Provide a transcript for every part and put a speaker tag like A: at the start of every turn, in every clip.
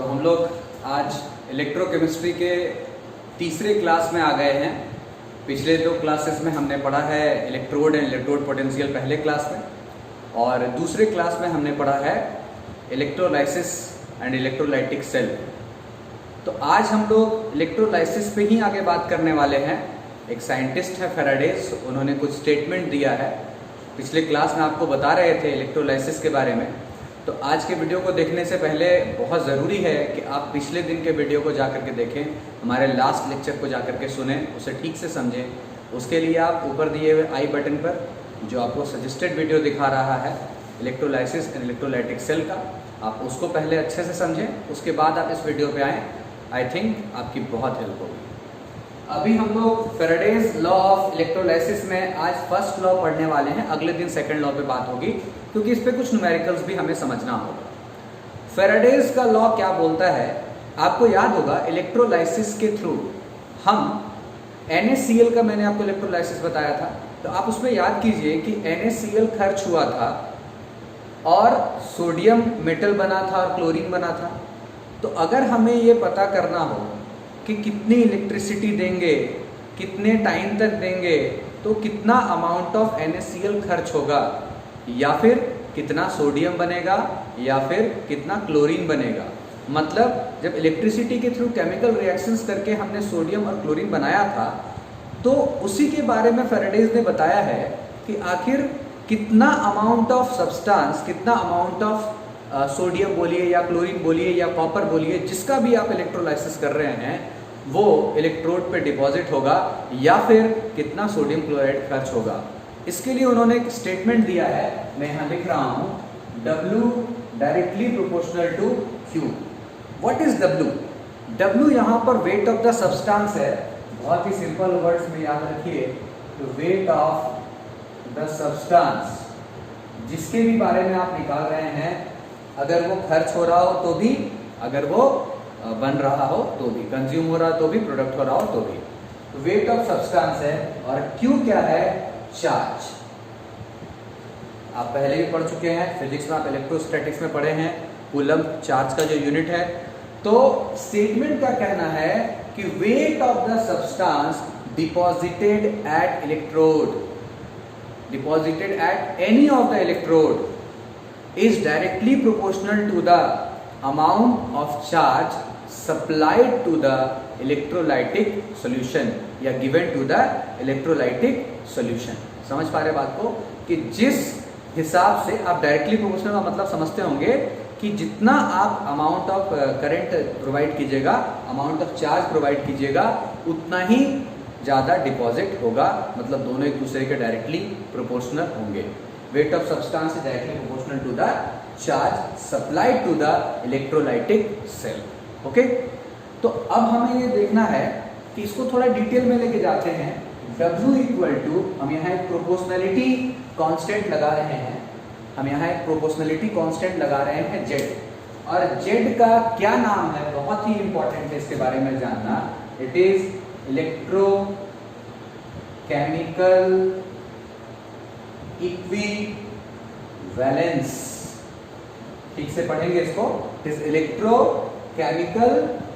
A: तो हम लोग आज इलेक्ट्रोकेमिस्ट्री के तीसरे क्लास में आ गए हैं। पिछले दो क्लासेस में हमने पढ़ा है इलेक्ट्रोड एंड इलेक्ट्रोड पोटेंशियल पहले क्लास में, और दूसरे क्लास में हमने पढ़ा है इलेक्ट्रोलाइसिस एंड इलेक्ट्रोलाइटिक सेल। तो आज हम लोग इलेक्ट्रोलाइसिस पे ही आगे बात करने वाले हैं। एक साइंटिस्ट है फैराडेज, उन्होंने कुछ स्टेटमेंट दिया है। पिछले क्लास में आपको बता रहे थे इलेक्ट्रोलाइसिस के बारे में। तो आज के वीडियो को देखने से पहले बहुत ज़रूरी है कि आप पिछले दिन के वीडियो को जा करके देखें, हमारे लास्ट लेक्चर को जा करके सुनें, उसे ठीक से समझें। उसके लिए आप ऊपर दिए हुए आई बटन पर जो आपको सजेस्टेड वीडियो दिखा रहा है इलेक्ट्रोलाइसिस एंड इलेक्ट्रोलाइटिक सेल का, आप उसको पहले अच्छे से समझें, उसके बाद आप इस वीडियो पे आएँ। आई थिंक आपकी बहुत हेल्प होगी। अभी हम लोग फैराडेज लॉ ऑफ इलेक्ट्रोलाइसिस में आज फर्स्ट लॉ पढ़ने वाले हैं, अगले दिन सेकंड लॉ पे बात होगी, क्योंकि इस पे कुछ न्यूमेरिकल्स भी हमें समझना होगा। फैराडेज का लॉ क्या बोलता है, आपको याद होगा इलेक्ट्रोलाइसिस के थ्रू हम NaCl का मैंने आपको इलेक्ट्रोलाइसिस बताया था, तो आप उसमें याद कीजिए कि NaCl खर्च हुआ था और सोडियम मेटल बना था और क्लोरीन बना था। तो अगर हमें ये पता करना हो कि कितनी इलेक्ट्रिसिटी देंगे, कितने टाइम तक देंगे, तो कितना अमाउंट ऑफ NaCl खर्च होगा, या फिर कितना सोडियम बनेगा, या फिर कितना क्लोरीन बनेगा। मतलब जब इलेक्ट्रिसिटी के थ्रू केमिकल रिएक्शंस करके हमने सोडियम और क्लोरीन बनाया था, तो उसी के बारे में फैराडेज ने बताया है कि आखिर कितना अमाउंट ऑफ सब्सटेंस, कितना अमाउंट ऑफ सोडियम बोलिए या क्लोरीन बोलिए या कॉपर बोलिए, जिसका भी आप इलेक्ट्रोलाइसिस कर रहे हैं, वो इलेक्ट्रोड पे डिपॉजिट होगा, या फिर कितना सोडियम क्लोराइड खर्च होगा। इसके लिए उन्होंने एक स्टेटमेंट दिया है, मैं यहाँ लिख रहा हूँ, W directly proportional to Q। What is W? W यहाँ पर वेट ऑफ द सब्सटेंस है। बहुत ही सिंपल वर्ड्स में याद रखिए, तो वेट ऑफ द सब्सटेंस, जिसके भी बारे में आप निकाल रहे हैं, अगर वो खर्च हो रहा हो तो भी, अगर वो बन रहा हो तो भी, कंज्यूम हो रहा तो भी, प्रोडक्ट हो रहा हो तो भी। तो वेट ऑफ सब्सटेंस है, और Q क्या है? चार्ज। आप पहले भी पढ़ चुके हैं फिजिक्स में, आप इलेक्ट्रोस्टैटिक्स में पढ़े हैं, कूलम्ब चार्ज का जो यूनिट है। तो स्टेटमेंट का कहना है कि weight of the substance deposited at electrode, deposited at any of the electrode is directly proportional to the amount of charge supplied to the electrolytic solution या given to the electrolytic solution। समझ पा रहे बात को कि जिस हिसाब से आप डायरेक्टली प्रोपोर्शनल का मतलब समझते होंगे कि जितना आप अमाउंट ऑफ करंट प्रोवाइड कीजिएगा, अमाउंट ऑफ चार्ज प्रोवाइड कीजिएगा, उतना ही ज़्यादा डिपॉजिट होगा। मतलब दोनों एक दूसरे के डायरेक्टली प्रोपोर्शनल होंगे। Weight of substance is directly proportional to the charge supplied to the electrolytic cell। Okay, तो अब हमें ये देखना है कि इसको थोड़ा डिटेल में लेके जाते हैं। W इक्वल टू, हम यहाँ एक प्रोपोर्शनलिटी कांस्टेंट लगा रहे हैं, हम यहाँ एक प्रोपोर्शनलिटी कांस्टेंट लगा रहे हैं Z, और Z का क्या नाम है, बहुत ही इंपॉर्टेंट है इसके बारे में जानना। It is electro chemical equivalence. ठीक से पढ़ेंगे इसको, इस इलेक्ट्रोकेमिकल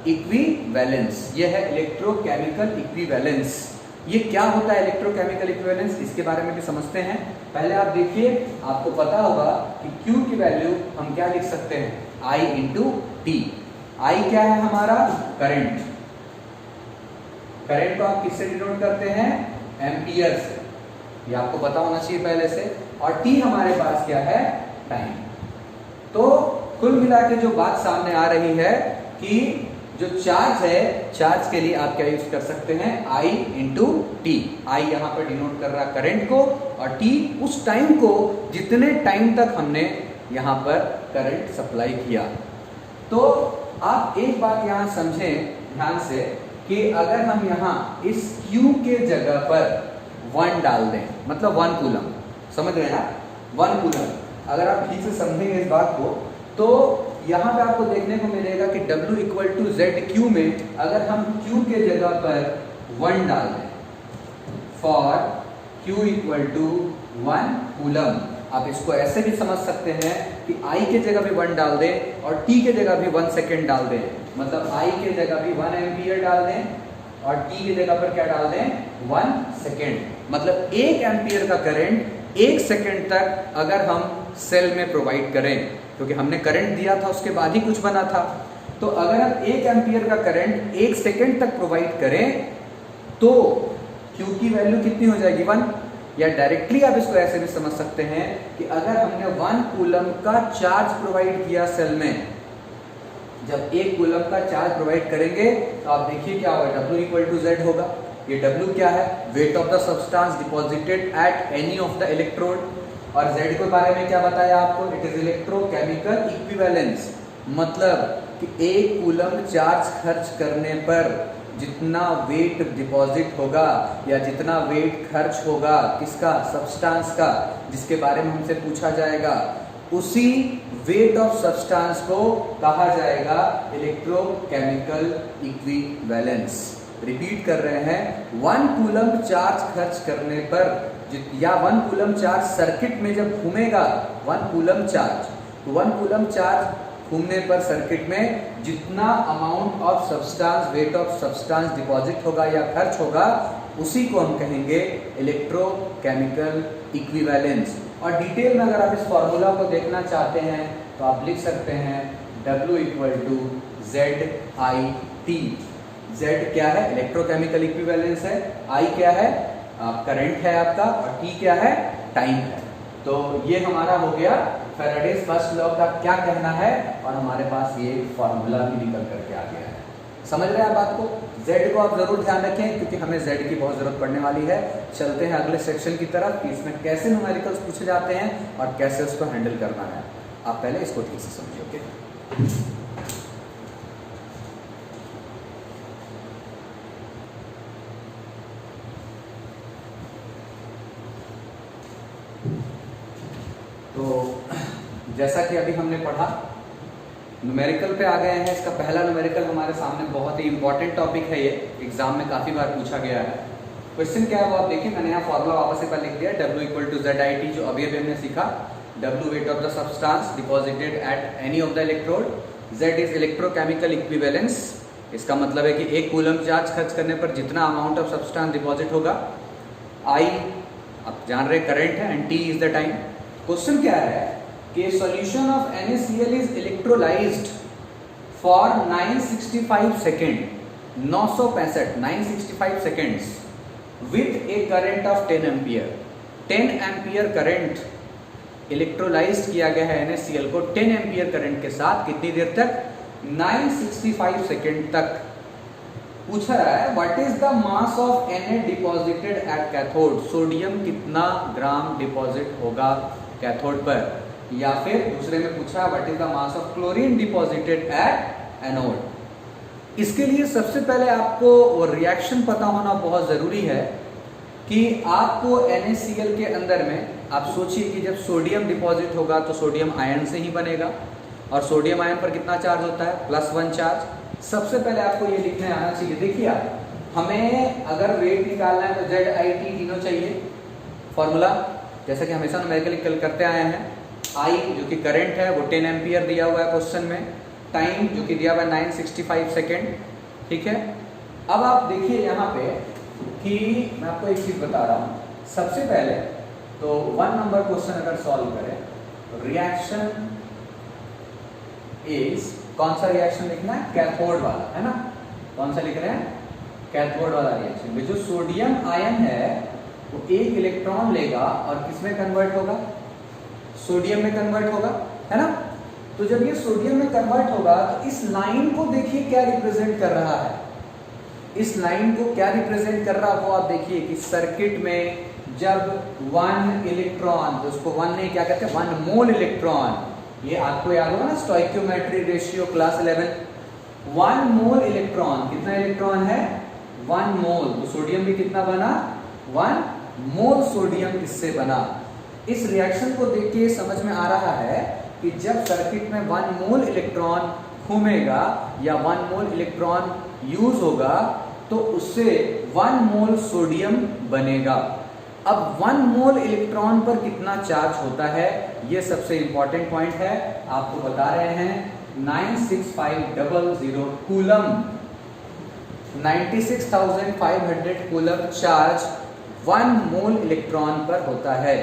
A: इक्विवेलेंस। ये है इलेक्ट्रोकेमिकल इक्विवेलेंस। ये क्या होता है इलेक्ट्रोकेमिकल इक्विवेलेंस, इसके बारे में भी समझते हैं। पहले आप देखिए, आपको पता होगा कि Q की वैल्यू हम क्या लिख सकते हैं, I इंटू T। I क्या है हमारा? करंट। करंट को आप किससे डिनोट करते हैं? एम्पियर से, ये आपको पता होना चाहिए पहले से। और T हमारे पास क्या है? टाइम। तो कुल मिला के जो बात सामने आ रही है कि जो चार्ज है, चार्ज के लिए आप क्या यूज कर सकते हैं? I into T. I यहाँ पर डिनोट कर रहा करंट को, और T उस टाइम को, जितने टाइम तक हमने यहाँ पर करंट सप्लाई किया। तो आप एक बात यहाँ समझें ध्यान से कि अगर हम यहाँ इस Q के जगह पर 1 डाल दें, मतलब 1 कूलम, समझ रहे हैं ना? 1 कूलम, अगर आप ठीक से समझेंगे इस बात को, तो यहाँ पे आपको देखने को मिलेगा कि W इक्वल टू ZQ में अगर हम Q के जगह पर 1 डाल दें, for Q equal to 1 coulomb, आप इसको ऐसे भी समझ सकते हैं कि I के जगह भी 1 डाल दें और T के जगह भी 1 सेकेंड डाल दें, मतलब I के जगह भी 1 एम्पियर डाल दें और T की जगह पर क्या डाल दें 1 सेकेंड, मतलब 1 एम्पियर का करंट 1 सेकेंड तक अगर हम सेल में प्रोवाइड करें, क्योंकि हमने करंट दिया था उसके बाद ही कुछ बना था, तो अगर हम 1 एम्पियर का करंट 1 सेकेंड तक प्रोवाइड करें तो Q की वैल्यू कितनी हो जाएगी 1, या डायरेक्टली आप इसको ऐसे भी समझ सकते हैं कि अगर हमने 1 कूलम का चार्ज प्रोवाइड किया सेल में, जब 1 कूलम का चार्ज प्रोवाइड करेंगे तो आप देखिए क्या होगा, W इक्वल टू Z होगा। ये W क्या है, wait of the substance deposited at any of the electrode, और Z के बारे में क्या बताया आपको, इट इज इलेक्ट्रोकेमिकल इक्विवेलेंस, मतलब कि 1 कूलम चार्ज खर्च करने पर जितना वेट डिपॉजिट होगा या जितना वेट खर्च होगा किसका, सब्सटेंस का, जिसके बारे में हमसे पूछा जाएगा, उसी वेट ऑफ सब्सटेंस को कहा जाएगा इलेक्ट्रोकेमिकल इक्विवेलेंस। रिपीट कर रहे हैं, 1 कूलम चार्ज खर्च करने पर या 1 कूलम चार्ज सर्किट में जब घूमेगा, 1 कूलम चार्ज, तो 1 कूलम चार्ज घूमने पर सर्किट में जितना amount of substance, weight of substance deposit होगा या खर्च होगा, उसी को हम कहेंगे इलेक्ट्रोकेमिकल इक्विवेलेंस। और डिटेल में अगर आप इस फॉर्मूला को देखना चाहते हैं तो आप लिख सकते हैं W equal to ZIT। Z क्या है, इलेक्ट्रोकेमिकल इक्विवेलेंस है, I क्या है, करंट है आपका, और T क्या है, टाइम है। तो ये हमारा हो गया फैराडेज फर्स्ट लॉ का क्या कहना है, और हमारे पास ये फॉर्मूला भी निकल करके आ गया है। समझ रहे हैं आप बात को, Z को आप जरूर ध्यान रखें क्योंकि हमें Z की बहुत जरूरत पड़ने वाली है। चलते हैं अगले सेक्शन की तरफ कि इसमें कैसे न्यूमेरिकल्स पूछे जाते हैं और कैसे उसको हैंडल करना है। आप पहले इसको ठीक से समझिए, ओके। तो जैसा कि अभी हमने पढ़ा, न्यूमेरिकल पे आ गए हैं। इसका पहला न्यूमेरिकल हमारे सामने बहुत ही इंपॉर्टेंट टॉपिक है, ये एग्जाम में काफी बार पूछा गया है। क्वेश्चन क्या है वो आप देखिए, मैंने यहाँ फॉर्मूला वापस एक बार लिख दिया, W इक्वल टू ZIT, जो अभी हमने सीखा। W wait of the substance deposited at any of the electrode, Z is electrochemical equivalence, इसका मतलब है कि 1 कूलम चार्ज खर्च करने पर जितना अमाउंट ऑफ सब्सटेंस डिपॉजिट होगा, I आप जान रहे करंट है, and T is the time. Question क्या है कि solution of NaCl is electrolysed for 965 second, 965 seconds with A current of 10 ampere. 10 ampere current electrolysed किया गया है NaCl को 10 एम्पियर करंट के साथ, कितनी देर तक, 965 सेकेंड तक। पूछा रहा है what is the mass of Na deposited at cathode, sodium कितना ग्राम डिपॉजिट होगा कैथोड पर, या फिर दूसरे में पूछा what is the mass of chlorine deposited at anode. इसके लिए सबसे पहले आपको वो रिएक्शन पता होना बहुत जरूरी है कि आपको NaCl के अंदर में, आप सोचिए कि जब सोडियम डिपॉजिट होगा तो सोडियम आयन से ही बनेगा, और सोडियम आयन पर कितना चार्ज होता है, +1 चार्ज। सबसे पहले आपको ये लिखने आना चाहिए, देखिए आप, हमें अगर वेट निकालना है तो ZIT तीनों चाहिए। फॉर्मूला जैसा कि हमेशा न्यूमेरिकल करते आए हैं, I जो कि करंट है वो 10 एम्पियर दिया हुआ है क्वेश्चन में, टाइम जो कि दिया हुआ है 965 सेकेंड, ठीक है। अब आप देखिए यहाँ पे कि मैं आपको एक चीज बता रहा हूँ, सबसे पहले तो 1 नंबर क्वेश्चन अगर सॉल्व करें, रिएक्शन इज, कौन सा रिएक्शन लिखना है, कैथोड वाला, है ना। कौन सा लिख रहे हैं, कैथोड वाला रिएक्शन। जो सोडियम आयन है वो 1 इलेक्ट्रॉन लेगा और किसमें कन्वर्ट होगा, सोडियम में कन्वर्ट होगा, है ना। तो जब ये सोडियम में कन्वर्ट होगा तो इस लाइन को देखिए क्या रिप्रेजेंट कर रहा है, इस लाइन को क्या रिप्रेजेंट कर रहा है वो आप देखिए कि सर्किट में जब 1 इलेक्ट्रॉन, तो उसको 1 नहीं क्या कहते हैं, 1 मोल इलेक्ट्रॉन, ये आपको याद होगा ना स्टोइकियोमेट्री रेशियो क्लास 11, 1 मोल इलेक्ट्रॉन, कितना इलेक्ट्रॉन है, 1 मोल। तो सोडियम भी कितना बना, 1 मोल सोडियम इससे बना। इस रिएक्शन को देख के समझ में आ रहा है कि जब सर्किट में 1 मोल इलेक्ट्रॉन घूमेगा या 1 मोल इलेक्ट्रॉन यूज होगा तो उससे 1 मोल सोडियम बनेगा। अब 1 मोल इलेक्ट्रॉन पर कितना चार्ज होता है, ये सबसे इंपॉर्टेंट पॉइंट है। आपको बता रहे हैं 96500 कूलम, 96,500 कूलम चार्ज 1 मोल इलेक्ट्रॉन पर होता है।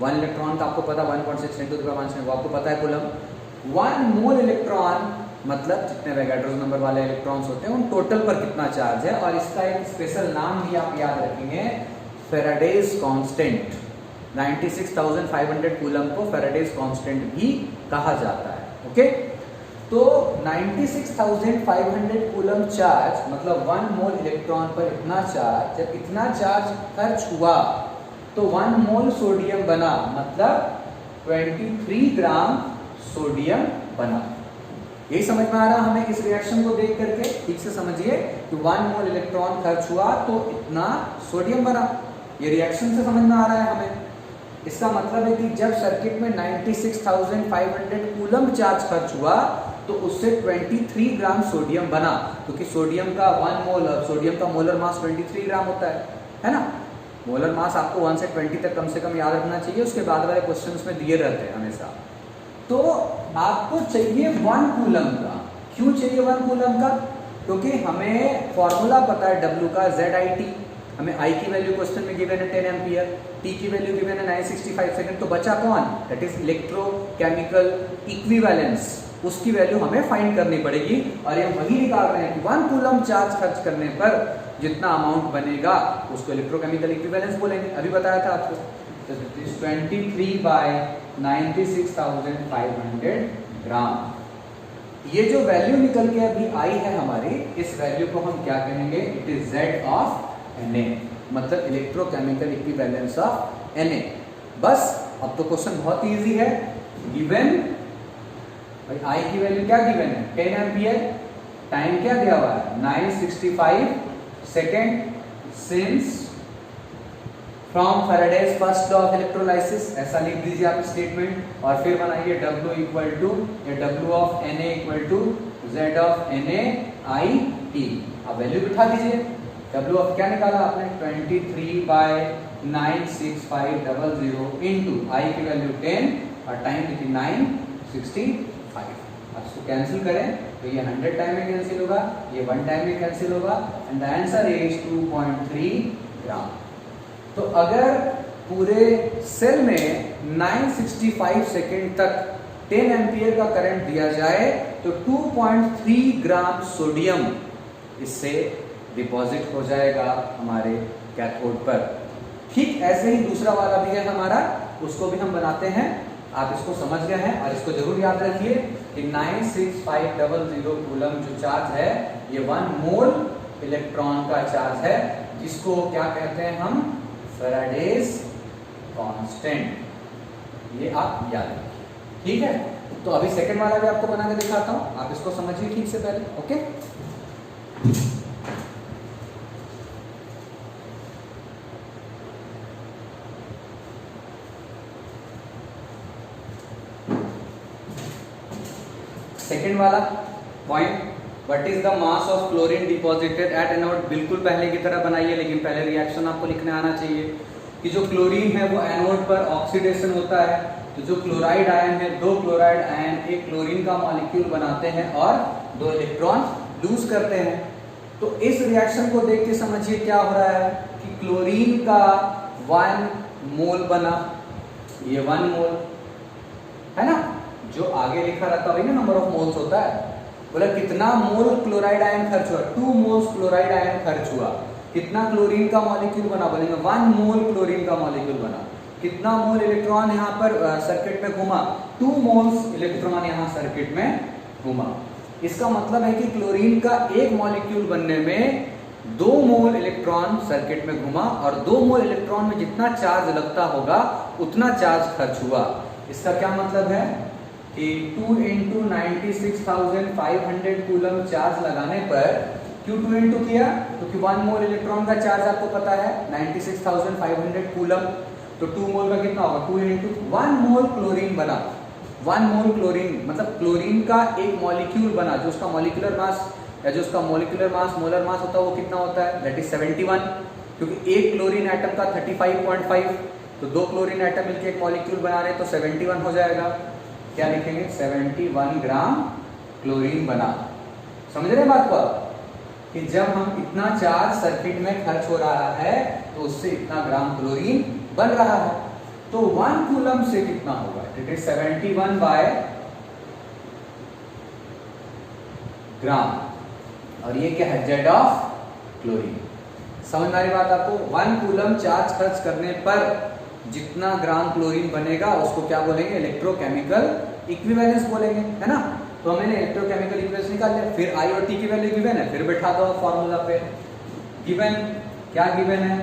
A: 1 इलेक्ट्रॉन का आपको पता 1.6 × 10⁻⁻⁻, वो आपको पता है कूलम। 1 मोल इलेक्ट्रॉन मतलब जितने वोगाड्रो नंबर वाले इलेक्ट्रॉन्स होते हैं उन टोटल पर कितना चार्ज है, और इसका एक स्पेशल नाम भी आप याद रखेंगे, फेराडेज कांस्टेंट। 96,500 कूलम को फेराडेज कांस्टेंट भी कहा जाता है। ओके, तो 96,500 कूलम चार्ज मतलब 1 मोल इलेक्ट्रॉन पर इतना चार्ज, जब इतना चार्ज खर्च हुआ तो 1 मोल सोडियम बना, मतलब 23 ग्राम सोडियम बना। यही समझ में आ रहा हमें इस रिएक्शन को देख करके? ठीक से समझिए कि 1 मोल इलेक्ट्रॉन खर्च हुआ तो इतना सोडियम बना। ये रिएक्शन से समझ में आ रहा है हमें। इसका मतलब है कि जब सर्किट में 96,500 कूलम चार्ज खर्च हुआ तो उससे 23 ग्राम सोडियम बना, क्योंकि सोडियम का 1 मोल, सोडियम का मोलर मास 23 ग्राम होता है ना। मोलर मास आपको 1 से 20 तक कम से कम याद रखना चाहिए, उसके बाद वाले क्वेश्चंस में दिए रहते हैं हमेशा। तो आपको चाहिए 1 कूलम का। क्यों चाहिए 1 कूलम का? क्योंकि हमें फॉर्मूला पता है W का, ZIT। हमें I की वैल्यू क्वेश्चन में गिवन है 10 एम्पियर, T की वैल्यू गिवन है 965 सेकंड। तो बचा कौन? That is electrochemical equivalence. उसकी वैल्यू हमें फाइंड करनी पड़ेगी, और ये वही निकाल रहे हैं कि 1 कूलम चार्ज खर्च करने पर जितना अमाउंट बनेगा उसको इलेक्ट्रोकेमिकल इक्विवेलेंस बोलेंगे। अभी बताया था आपको, तो 23 बाय 96,500 ग्राम। ये जो वैल्यू निकल के अभी आई है हमारी, इस वैल्यू को हम क्या कहेंगे? It is Z of Na, मतलब इलेक्ट्रोकेमिकल इक्विवेलेंस ऑफ Na। बस अब तो क्वेश्चन बहुत इजी है। गिवन भाई I की वैल्यू क्या गिवन है? 10 एम्पियर। टाइम क्या दिया हुआ है? 965 second. Since from Faraday's first law of electrolysis, ऐसा लिख दीजिए आप स्टेटमेंट, और फिर बनाइए W equal to W of Na equal to Z of NaIT। अब वैल्यू बिठा दीजिए। W ऑफ क्या निकाला आपने? 23 बाय 96500 इंटू I की वैल्यू 10 और टाइम लिखी 965। अब इसको कैंसिल करें तो ये 100 टाइम में कैंसिल होगा, ये 1 टाइम में कैंसिल होगा, एंड द आंसर इज 2.3 ग्राम। तो अगर पूरे सेल में 965 सेकेंड तक 10 एम्पियर का करंट दिया जाए तो 2.3 ग्राम सोडियम इससे डिपॉजिट हो जाएगा हमारे कैथोड पर। ठीक ऐसे ही दूसरा वाला भी है हमारा, उसको भी हम बनाते हैं। आप इसको समझ गए हैं, और इसको जरूर याद रखिए कि 96500 कूलम जो चार्ज है ये 1 मोल इलेक्ट्रॉन का चार्ज है, जिसको क्या कहते हैं हम? Faraday's constant. ये आप याद रखिए, ठीक है। तो अभी सेकंड वाला भी आपको बना के दिखाता हूं, आप इसको समझिए ठीक से पहले। ओके, सेकेंड वाला point, what is the mass of chlorine deposited at anode. बिल्कुल पहले की तरह बनाइए, लेकिन पहले रिएक्शन आपको लिखने आना चाहिए कि जो क्लोरीन है वो एनोड पर ऑक्सीडेशन होता है। तो जो क्लोराइड आयन है, 2 क्लोराइड आयन एक क्लोरीन का मॉलिक्यूल बनाते हैं और 2 इलेक्ट्रॉन लूज करते हैं। तो इस रिएक्शन को देख के समझिए क्या हो रहा है कि क्लोरीन का 1 मोल बना, ये 1 मोल है ना, जो आगे लिखा रहता है वही ना नंबर ऑफ मोल्स होता है। बोला कितना मोल क्लोराइड आयन खर्च हुआ? 2 मोल्स क्लोराइड आयन खर्च हुआ। कितना क्लोरीन का मॉलिक्यूल बना? बोलेंगे 1 मोल क्लोरीन का मॉलिक्यूल बना। कितना मोल इलेक्ट्रॉन यहाँ पर सर्किट में घुमा? 2 मोल्स इलेक्ट्रॉन यहाँ सर्किट में घुमा। इसका मतलब है कि क्लोरीन का एक मॉलिक्यूल बनने में 2 मोल इलेक्ट्रॉन सर्किट में घुमा, और 2 मोल इलेक्ट्रॉन में जितना चार्ज लगता होगा उतना चार्ज खर्च हुआ। इसका क्या मतलब है कि 2 × 96,500 कूलम चार्ज लगाने पर, क्यों 2 इंटू किया? क्योंकि 1 मोल इलेक्ट्रॉन का चार्ज आपको पता है 96,500 कूलम, तो 2 मोल का कितना होगा? 2 इंटू 1 मोल क्लोरीन बना। 1 मोल क्लोरीन मतलब क्लोरीन का एक मॉलिक्यूल बना, जो उसका मॉलिक्यूलर मास मोलर मास होता है वो कितना होता है? That is 71। क्योंकि एक क्लोरीन एटम का 35.5, तो 2 क्लोरीन एटम मिलकर एक मॉलिक्यूल बना रहे हैं, तो 71 हो जाएगा। क्या लिखेंगे? 71 ग्राम क्लोरीन बना। समझ रहे हैं बात को आप? कि जब हम इतना चार्ज सर्किट में खर्च हो रहा है तो उससे इतना ग्राम क्लोरीन बन रहा है। तो 1 कूलम से कितना होगा? इट इज 71 बाय ग्राम, और ये क्या है? Z of chlorine. समझ में आ रही बात आपको? 1 कूलम चार्ज खर्च करने पर जितना ग्राम क्लोरीन बनेगा उसको क्या बोलेंगे? इलेक्ट्रोकेमिकल इक्विवेलेंस बोलेंगे, है ना। तो हमने इलेक्ट्रोकेमिकल इक्विवेलेंस निकाल लिया। फिर आई और टी की वैल्यू गिवन है, फिर बैठा दो फॉर्मूला पे। गिवन क्या गिवन है?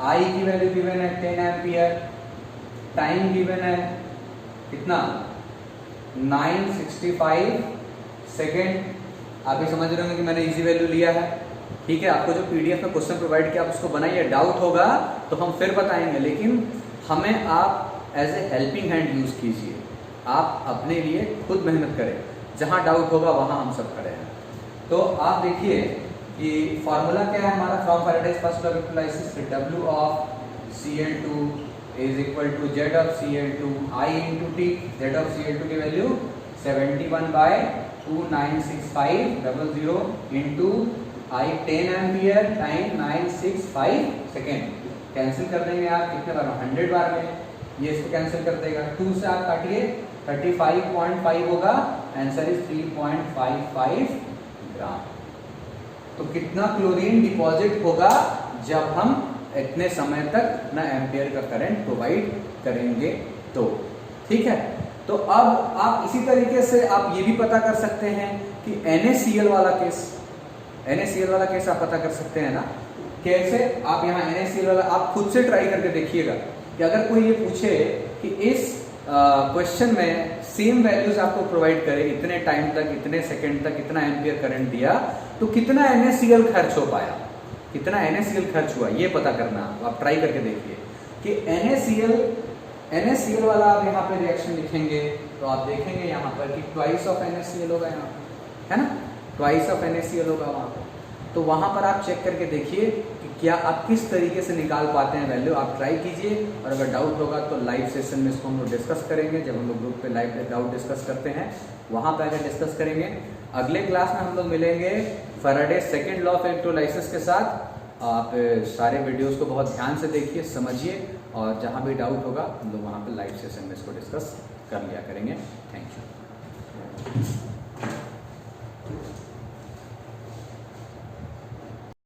A: आई की वैल्यू गिवन है 10 एम्पियर, टाइम गिवन है कितना? 965 सेकेंड। आप ये समझ रहे होंगे कि मैंने इजी वैल्यू लिया है, ठीक है। आपको जो पीडीएफ में क्वेश्चन प्रोवाइड किया आप उसको बनाइए, डाउट होगा तो हम फिर बताएंगे, लेकिन हमें आप as a helping hand use कीजिए। आप अपने लिए खुद मेहनत करें, जहां डाउट होगा वहां हम सब खड़े हैं। तो आप देखिए कि फॉर्मूला क्या है हमारा, from Faraday's first law of electrolysis, W of Cl2 is equal to Z of Cl2 I into T। Z of Cl2 की value 71 by 296500 into I 10 ampere time 965 second. Cancel कर देंगे आप कितने बार? 100 बार में। ये इसको कैंसिल कर देगा, 2 से आप काटिए 35.5 होगा, आंसर इज 3.55 ग्राम। तो कितना क्लोरीन डिपॉजिट होगा जब हम इतने समय तक ना एम्पियर का करंट प्रोवाइड करेंगे तो, ठीक है। तो अब आप इसी तरीके से आप ये भी पता कर सकते हैं कि NaCl वाला केस आप पता कर सकते हैं ना। कैसे? आप यहाँ NaCl वाला आप खुद से ट्राई करके देखिएगा कि अगर कोई ये पूछे कि इस क्वेश्चन में सेम वैल्यूज आपको प्रोवाइड करे, इतने टाइम तक, इतने सेकंड तक, इतना एम्पियर करंट दिया, तो कितना NaCl खर्च हो पाया, कितना NaCl खर्च हुआ, ये पता करना आप ट्राई करके देखिए कि NaCl वाला आप यहाँ पे रिएक्शन लिखेंगे तो आप देखेंगे यहाँ पर कि ट्वाइस ऑफ NaCl होगा, यहाँ है ना, ट्वाइस ऑफ NaCl होगा वहाँ पर। तो वहाँ पर आप चेक करके देखिए कि क्या आप किस तरीके से निकाल पाते हैं वैल्यू, आप ट्राई कीजिए। और अगर डाउट होगा तो लाइव सेशन में इसको हम लोग डिस्कस करेंगे, जब हम लोग ग्रुप पे लाइव डाउट डिस्कस करते हैं वहाँ पर आकर डिस्कस करेंगे। अगले क्लास में हम लोग मिलेंगे Faraday second law of electrolysis के साथ। आप सारे वीडियोस को बहुत ध्यान से देखिए, समझिए, और जहाँ भी डाउट होगा हम लोग वहाँ पे लाइव सेशन में इसको डिस्कस कर लिया करेंगे। Thank you.